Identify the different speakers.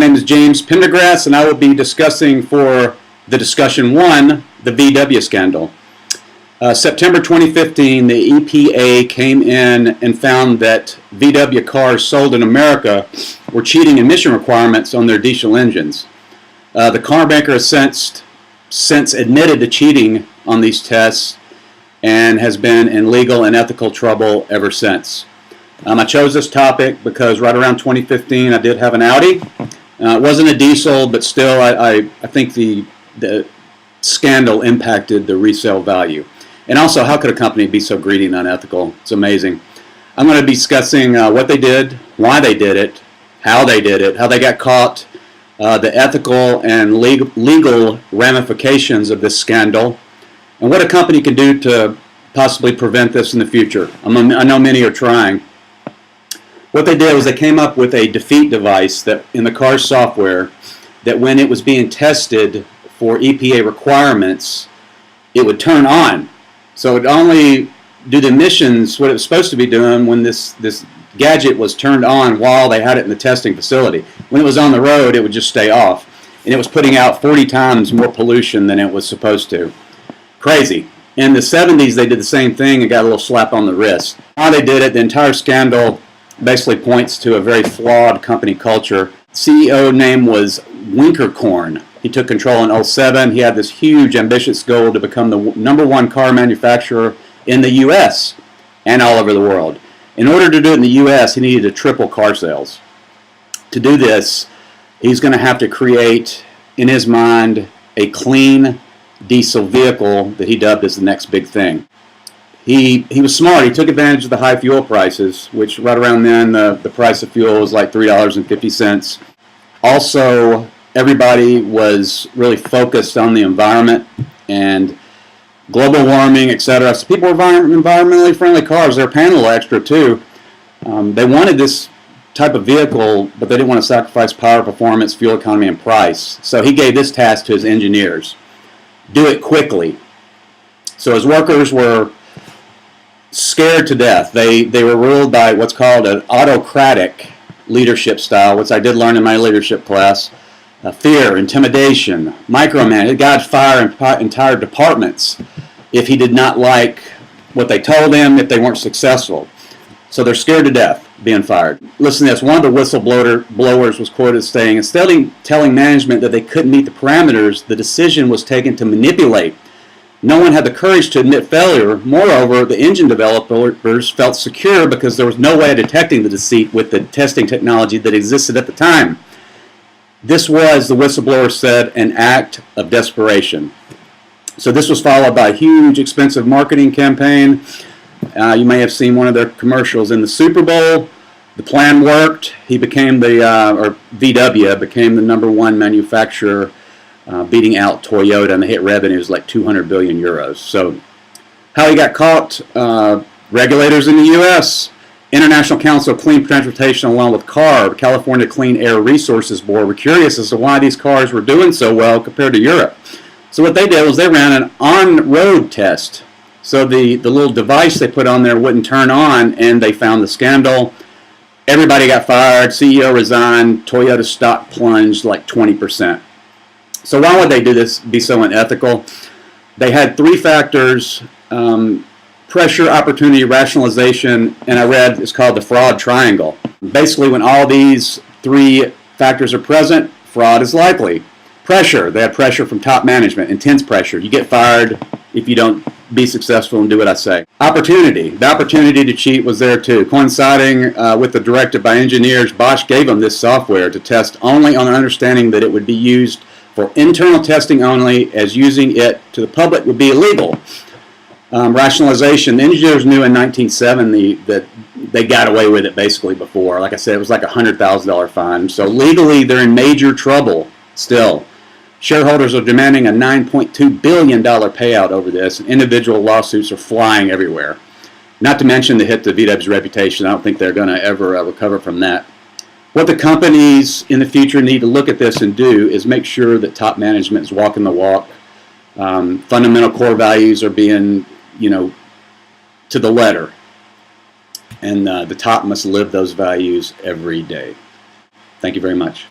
Speaker 1: name is James Pendergrass, and I will be discussing for the discussion one, the VW scandal. September 2015, the EPA came in and found that VW cars sold in America were cheating emission requirements on their diesel engines. The car maker has since admitted to cheating on these tests and has been in legal and ethical trouble ever since. I chose this topic because right around 2015 I did have an Audi. It wasn't a diesel, but still I think the scandal impacted the resale value. And also, how could a company be so greedy and unethical? It's amazing. I'm going to be discussing what they did, why they did it, how they got caught, the ethical and legal ramifications of this scandal, and what a company can do to possibly prevent this in the future. I know many are trying. What they did was they came up with a defeat device that in the car's software that when it was being tested for EPA requirements, it would turn on. So it would only do the emissions, what it was supposed to be doing when this gadget was turned on while they had it in the testing facility. When it was on the road, it would just stay off. And it was putting out 40 times more pollution than it was supposed to. Crazy. In the 70s, they did the same thing and got a little slap on the wrist. How they did it, the entire scandal basically points to a very flawed company culture. CEO name was Winterkorn. He took control in 2007. He had this huge ambitious goal to become the #1 car manufacturer in the U.S. and all over the world. In order to do it in the U.S., he needed to triple car sales. To do this, he's going to have to create, in his mind, a clean diesel vehicle that he dubbed as the next big thing. He was smart. He took advantage of the high fuel prices, which right around then the price of fuel was like $3.50. Also, everybody was really focused on the environment and global warming, etc. So people were buying environmentally friendly cars. They were paying a little extra too. They wanted this type of vehicle, but they didn't want to sacrifice power, performance, fuel economy, and price. So he gave this task to his engineers. Do it quickly. So his workers were scared to death. They were ruled by what's called an autocratic leadership style, which I did learn in my leadership class. Fear, intimidation, micromanagement. God fired entire departments if he did not like what they told him, if they weren't successful. So they're scared to death being fired. Listen to this. One of the whistleblowers was quoted as saying, instead of telling management that they couldn't meet the parameters, the decision was taken to manipulate. No one had the courage to admit failure. Moreover, the engine developers felt secure because there was no way of detecting the deceit with the testing technology that existed at the time. This was, the whistleblower said, an act of desperation. So this was followed by a huge, expensive marketing campaign. You may have seen one of their commercials in the Super Bowl. The plan worked. He became or VW became the #1 manufacturer, beating out Toyota, and the hit revenues like 200 billion euros. So how he got caught? Regulators in the U.S., International Council of Clean Transportation, along with CARB, California Clean Air Resources Board, were curious as to why these cars were doing so well compared to Europe. So what they did was they ran an on-road test. So the little device they put on there wouldn't turn on, and they found the scandal. Everybody got fired. CEO resigned. Toyota stock plunged like 20%. So why would they do this, be so unethical? They had 3 factors: pressure, opportunity, rationalization, and I read it's called the fraud triangle. Basically, when all these 3 factors are present, fraud is likely. Pressure, they had pressure from top management, intense pressure. You get fired if you don't be successful and do what I say. Opportunity, the opportunity to cheat was there too. Coinciding with the directive by engineers, Bosch gave them this software to test only on an understanding that it would be used for internal testing only, as using it to the public would be illegal. Rationalization, the engineers knew in 1970 that they got away with it basically before. Like I said, it was like a $100,000 fine. So legally, they're in major trouble still. Shareholders are demanding a $9.2 billion payout over this, and individual lawsuits are flying everywhere. Not to mention the hit to VW's reputation. I don't think they're going to ever recover from that. What the companies in the future need to look at this and do is make sure that top management is walking the walk. Fundamental core values are being, to the letter. And the top must live those values every day. Thank you very much.